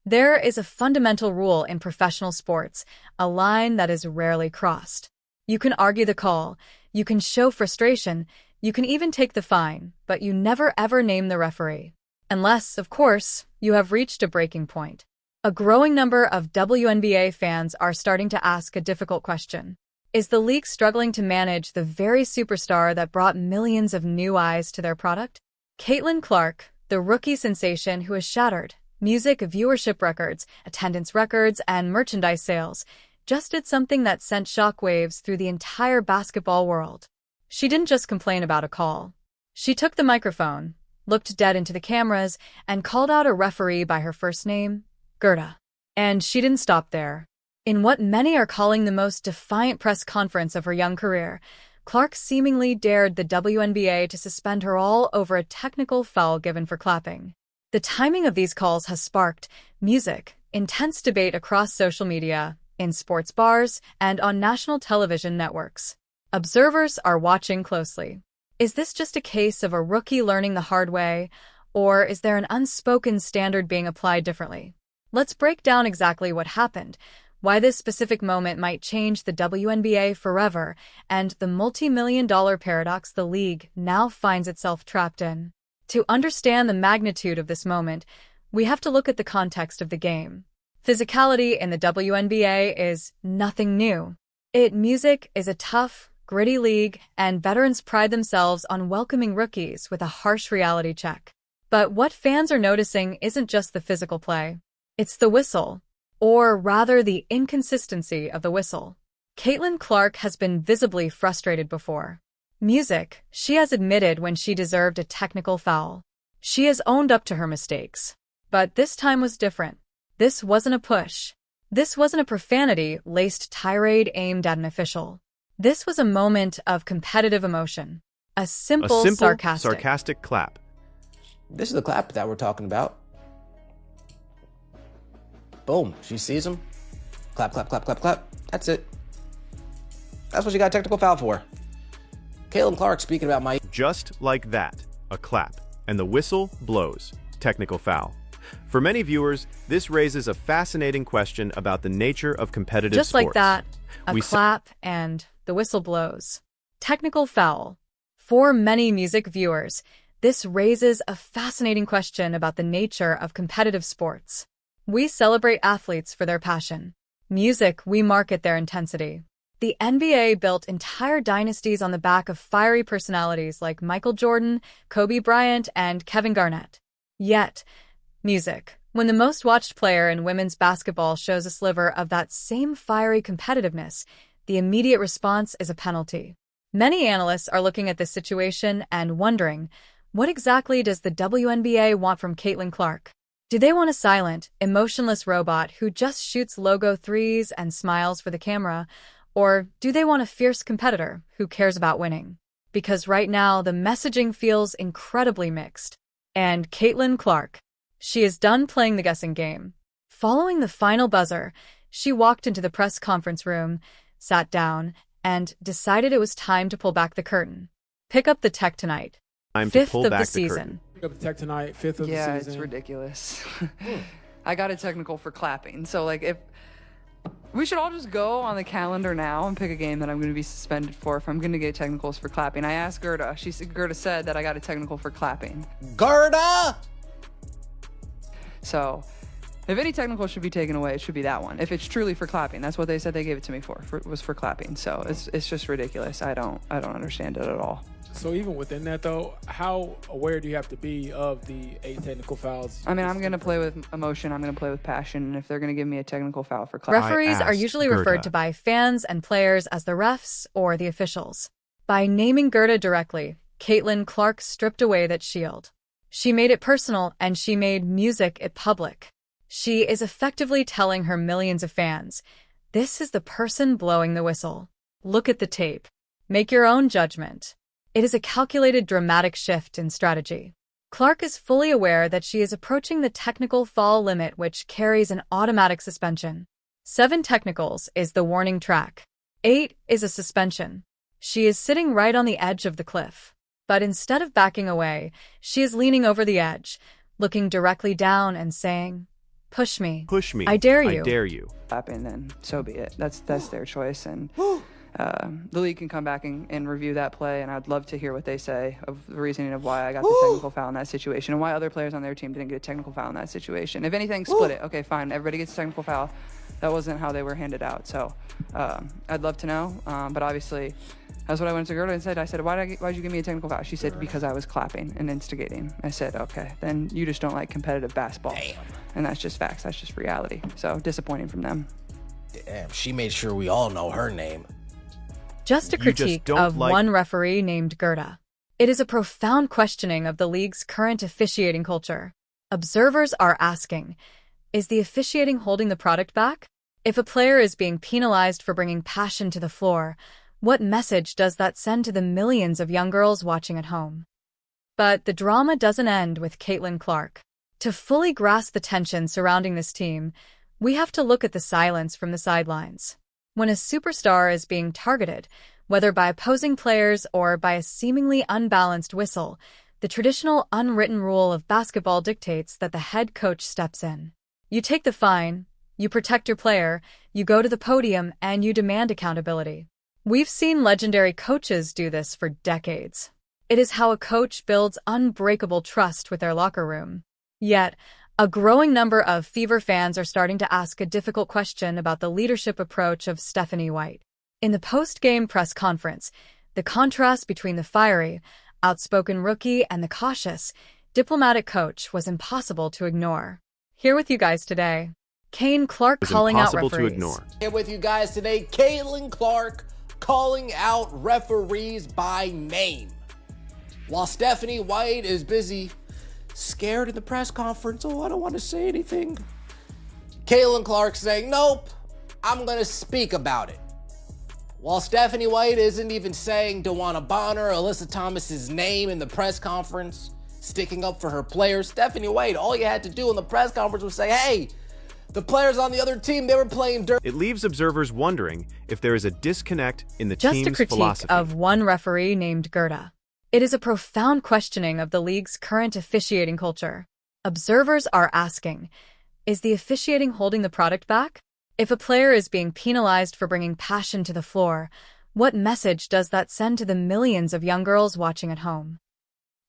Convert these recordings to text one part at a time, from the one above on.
There is a fundamental rule in professional sports, a line that is rarely crossed. You can argue the call, you can show frustration, you can even take the fine, but you never ever name the referee. Unless, of course, you have reached a breaking point. A growing number of WNBA fans are starting to ask a difficult question. Is the league struggling to manage the very superstar that brought millions of new eyes to their product? Caitlin Clark, the rookie sensation who has shattered music viewership records, attendance records, and merchandise sales, just did something that sent shockwaves through the entire basketball world. She didn't just complain about a call. She took the microphone, looked dead into the cameras, and called out a referee by her first name, Gerda. And she didn't stop there. In what many are calling the most defiant press conference of her young career, Clark seemingly dared the WNBA to suspend her all over a technical foul given for clapping. The timing of these calls has sparked intense debate across social media, in sports bars, and on national television networks. Observers are watching closely. Is this just a case of a rookie learning the hard way, or is there an unspoken standard being applied differently? Let's break down exactly what happened, why this specific moment might change the WNBA forever, and the multi-million-dollar paradox the league now finds itself trapped in. To understand the magnitude of this moment, we have to look at the context of the game. Physicality in the WNBA is nothing new. Music is a tough, gritty league, and veterans pride themselves on welcoming rookies with a harsh reality check. But what fans are noticing isn't just the physical play. It's the whistle, or rather the inconsistency of the whistle. Caitlin Clark has been visibly frustrated before. She has admitted when she deserved a technical foul. She has owned up to her mistakes. But this time was different. This wasn't a push. This wasn't a profanity-laced tirade aimed at an official. This was a moment of competitive emotion. A simple sarcastic clap. This is the clap that we're talking about. Boom. She sees him. Clap, clap, clap, clap, clap. That's it. That's what she got a technical foul for. Caitlin Clark speaking about my... Just like that, a clap, and the whistle blows. Technical foul. For many viewers, this raises a fascinating question about the nature of competitive sports. Just like that, a clap, and the whistle blows. Technical foul. For many music viewers, this raises a fascinating question about the nature of competitive sports. We celebrate athletes for their passion. We market their intensity. The NBA built entire dynasties on the back of fiery personalities like Michael Jordan, Kobe Bryant, and Kevin Garnett. Yet, when the most watched player in women's basketball shows a sliver of that same fiery competitiveness, the immediate response is a penalty. Many analysts are looking at this situation and wondering, what exactly does the WNBA want from Caitlin Clark? Do they want a silent, emotionless robot who just shoots logo threes and smiles for the camera? Or do they want a fierce competitor who cares about winning? Because right now, the messaging feels incredibly mixed. And Caitlin Clark, she is done playing the guessing game. Following the final buzzer, she walked into the press conference room, sat down, and decided it was time to pull back the curtain. Pick up the tech tonight. Fifth of the season. Pick up the tech tonight, fifth of the season. Yeah, it's ridiculous. I got a technical for clapping. So, if we should all just go on the calendar now and pick a game that I'm going to be suspended for if I'm going to get technicals for clapping. I asked Gerda. Gerda said that I got a technical for clapping. Gerda! So, if any technical should be taken away, it should be that one. If it's truly for clapping, that's what they said they gave it to me was for clapping. So it's just ridiculous. I don't understand it at all. So even within that though, how aware do you have to be of the 8 technical fouls? I mean, I'm going to play with emotion. I'm going to play with passion. And if they're going to give me a technical foul for clapping. Referees are usually referred to by fans and players as the refs or the officials. By naming Gerda directly, Caitlin Clark stripped away that shield. She made it personal and she made it public. She is effectively telling her millions of fans, this is the person blowing the whistle. Look at the tape. Make your own judgment. It is a calculated, dramatic shift in strategy. Clark is fully aware that she is approaching the technical foul limit, which carries an automatic suspension. 7 technicals is the warning track. 8 is a suspension. She is sitting right on the edge of the cliff. But instead of backing away, she is leaning over the edge, looking directly down and saying, Push me. Push me. I dare you. I dare you. Clapping, then so be it. That's their choice, and the league can come back and review that play, and I'd love to hear what they say of the reasoning of why I got the technical foul in that situation and why other players on their team didn't get a technical foul in that situation. If anything, split it. Okay, fine. Everybody gets a technical foul. That wasn't how they were handed out. So I'd love to know. But obviously, that's what I went to Gerda and said. I said, why'd you give me a technical foul? She said, because I was clapping and instigating. I said, okay, then you just don't like competitive basketball. Damn. And that's just facts. That's just reality. So disappointing from them. Damn, she made sure we all know her name. Just a critique of one referee named Gerda. It is a profound questioning of the league's current officiating culture. Observers are asking, is the officiating holding the product back? If a player is being penalized for bringing passion to the floor, what message does that send to the millions of young girls watching at home? But the drama doesn't end with Caitlin Clark. To fully grasp the tension surrounding this team, we have to look at the silence from the sidelines. When a superstar is being targeted, whether by opposing players or by a seemingly unbalanced whistle, the traditional unwritten rule of basketball dictates that the head coach steps in. You take the fine, you protect your player, you go to the podium, and you demand accountability. We've seen legendary coaches do this for decades. It is how a coach builds unbreakable trust with their locker room. Yet, a growing number of Fever fans are starting to ask a difficult question about the leadership approach of Stephanie White. In the post-game press conference, the contrast between the fiery, outspoken rookie and the cautious, diplomatic coach was impossible to ignore. Here with you guys today, Caitlin Clark calling out referees. Here with you guys today, Caitlin Clark calling out referees by name. While Stephanie White is busy scared in the press conference, I don't want to say anything, Caitlin Clark saying, nope, I'm going to speak about it. While Stephanie White isn't even saying DeWanna Bonner or Alyssa Thomas's name in the press conference, sticking up for her players, Stephanie White, all you had to do in the press conference was say, hey, the players on the other team, they were playing dirt. It leaves observers wondering if there is a disconnect in the team's philosophy. Just a critique of one referee named Gerda. It is a profound questioning of the league's current officiating culture. Observers are asking, is the officiating holding the product back? If a player is being penalized for bringing passion to the floor, what message does that send to the millions of young girls watching at home?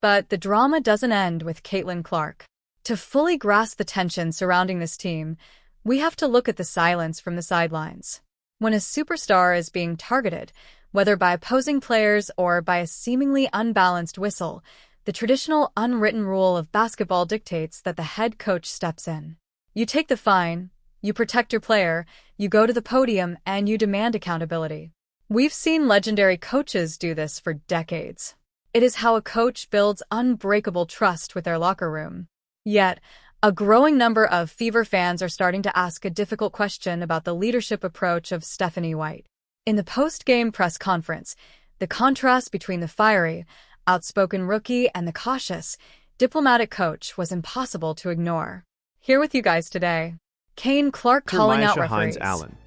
But the drama doesn't end with Caitlin Clark. To fully grasp the tension surrounding this team, we have to look at the silence from the sidelines. When a superstar is being targeted, whether by opposing players or by a seemingly unbalanced whistle, the traditional unwritten rule of basketball dictates that the head coach steps in. You take the fine, you protect your player, you go to the podium, and you demand accountability. We've seen legendary coaches do this for decades. It is how a coach builds unbreakable trust with their locker room. Yet, a growing number of Fever fans are starting to ask a difficult question about the leadership approach of Stephanie White. In the post-game press conference, the contrast between the fiery, outspoken rookie and the cautious, diplomatic coach was impossible to ignore. Here with you guys today, Caitlin Clark calling out referees.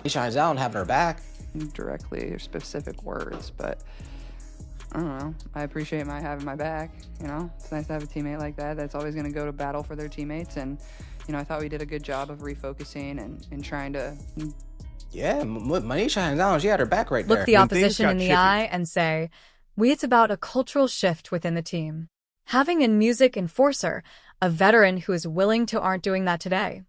Misha Hines-Allen having her back. Directly or specific words, but I don't know. I appreciate having my back. You know, it's nice to have a teammate like that that's always going to go to battle for their teammates. And, you know, I thought we did a good job of refocusing and trying to. Yeah, Misha Hines-Allen, she had her back right there. Look the opposition in the eye and say, it's about a cultural shift within the team. Having a music enforcer, a veteran who is willing to aren't doing that today,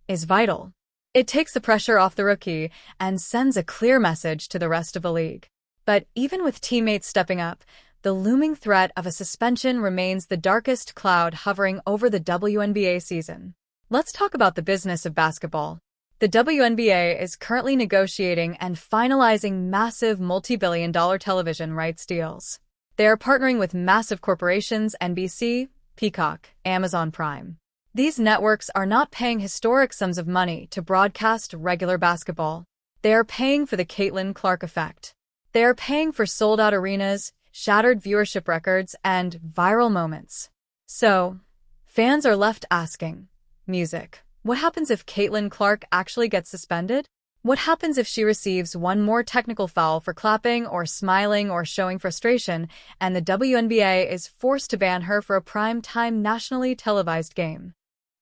is vital. It takes the pressure off the rookie and sends a clear message to the rest of the league. But even with teammates stepping up, the looming threat of a suspension remains the darkest cloud hovering over the WNBA season. Let's talk about the business of basketball. The WNBA is currently negotiating and finalizing massive multi-billion-dollar television rights deals. They are partnering with massive corporations NBC, Peacock, Amazon Prime. These networks are not paying historic sums of money to broadcast regular basketball. They are paying for the Caitlin Clark effect. They are paying for sold-out arenas, shattered viewership records, and viral moments. So, fans are left asking, music. What happens if Caitlin Clark actually gets suspended? What happens if she receives one more technical foul for clapping or smiling or showing frustration, and the WNBA is forced to ban her for a prime-time nationally televised game?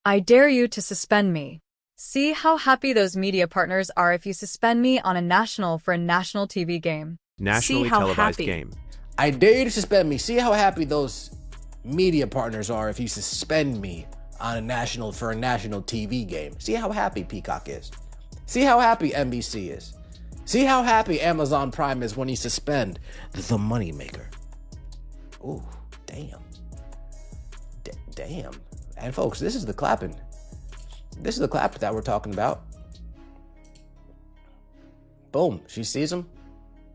I dare you to suspend me. See how happy those media partners are if you suspend me on a national TV game. Nationally how televised happy. game. I dare you to suspend me. See how happy those media partners are if you suspend me on a national TV game. See how happy Peacock is. See how happy NBC is. See how happy Amazon Prime is when you suspend the moneymaker. Ooh, damn. Damn. And folks, this is the clapping. This is the clap that we're talking about. Boom. She sees him.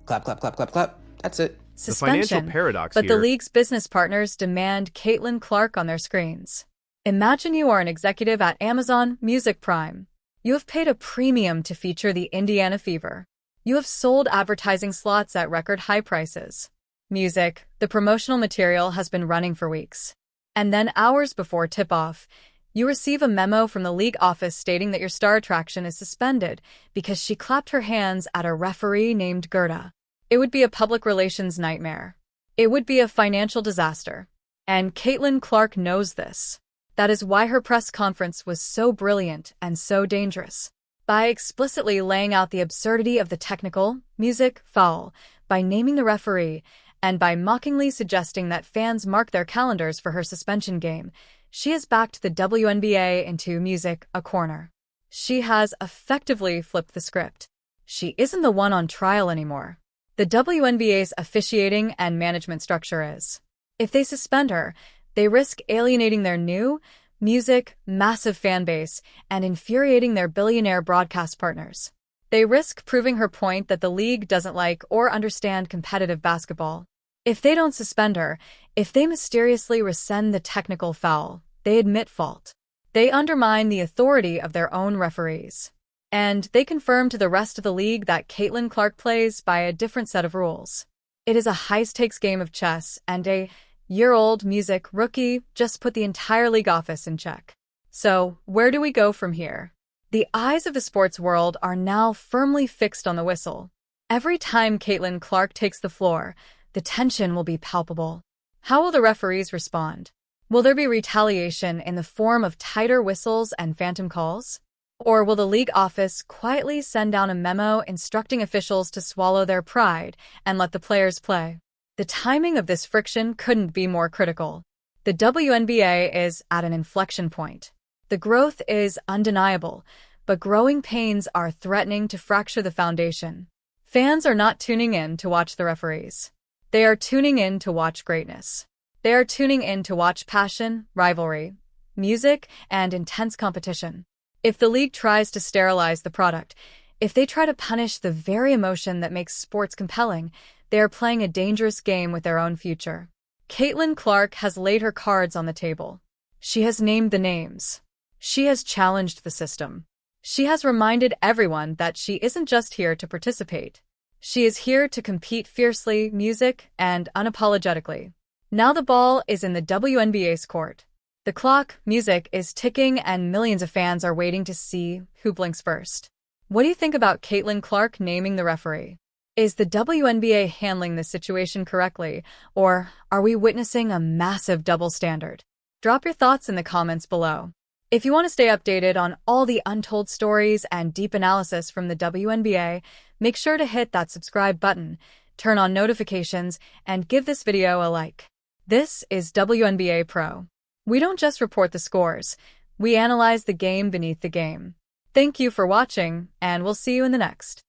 Clap, clap, clap, clap, clap. That's it. Suspension, financial paradox but here. the league's business partners demand Caitlin Clark on their screens. Imagine you are an executive at Amazon Music Prime. You have paid a premium to feature the Indiana Fever. You have sold advertising slots at record high prices. Music, the promotional material has been running for weeks. And then hours before tip-off, you receive a memo from the league office stating that your star attraction is suspended because she clapped her hands at a referee named Gerda. It would be a public relations nightmare. It would be a financial disaster. And Caitlin Clark knows this. That is why her press conference was so brilliant and so dangerous. By explicitly laying out the absurdity of the technical, music, foul, by naming the referee, and by mockingly suggesting that fans mark their calendars for her suspension game, she has backed the WNBA into music a corner. She has effectively flipped the script. She isn't the one on trial anymore. The WNBA's officiating and management structure is. If they suspend her, they risk alienating their new, music, massive fan base and infuriating their billionaire broadcast partners. They risk proving her point that the league doesn't like or understand competitive basketball. If they don't suspend her, if they mysteriously rescind the technical foul, they admit fault. They undermine the authority of their own referees. And they confirm to the rest of the league that Caitlin Clark plays by a different set of rules. It is a high-stakes game of chess, and a year-old music rookie just put the entire league office in check. So, where do we go from here? The eyes of the sports world are now firmly fixed on the whistle. Every time Caitlin Clark takes the floor, the tension will be palpable. How will the referees respond? Will there be retaliation in the form of tighter whistles and phantom calls? Or will the league office quietly send down a memo instructing officials to swallow their pride and let the players play? The timing of this friction couldn't be more critical. The WNBA is at an inflection point. The growth is undeniable, but growing pains are threatening to fracture the foundation. Fans are not tuning in to watch the referees. They are tuning in to watch greatness. They are tuning in to watch passion, rivalry, music, and intense competition. If the league tries to sterilize the product, if they try to punish the very emotion that makes sports compelling, they are playing a dangerous game with their own future. Caitlin Clark has laid her cards on the table. She has named the names. She has challenged the system. She has reminded everyone that she isn't just here to participate. She is here to compete fiercely, music, and unapologetically. Now the ball is in the WNBA's court. The clock, music, is ticking and millions of fans are waiting to see who blinks first. What do you think about Caitlin Clark naming the referee? Is the WNBA handling this situation correctly, or are we witnessing a massive double standard? Drop your thoughts in the comments below. If you want to stay updated on all the untold stories and deep analysis from the WNBA, make sure to hit that subscribe button, turn on notifications, and give this video a like. This is WNBA Pro. We don't just report the scores, we analyze the game beneath the game. Thank you for watching, and we'll see you in the next.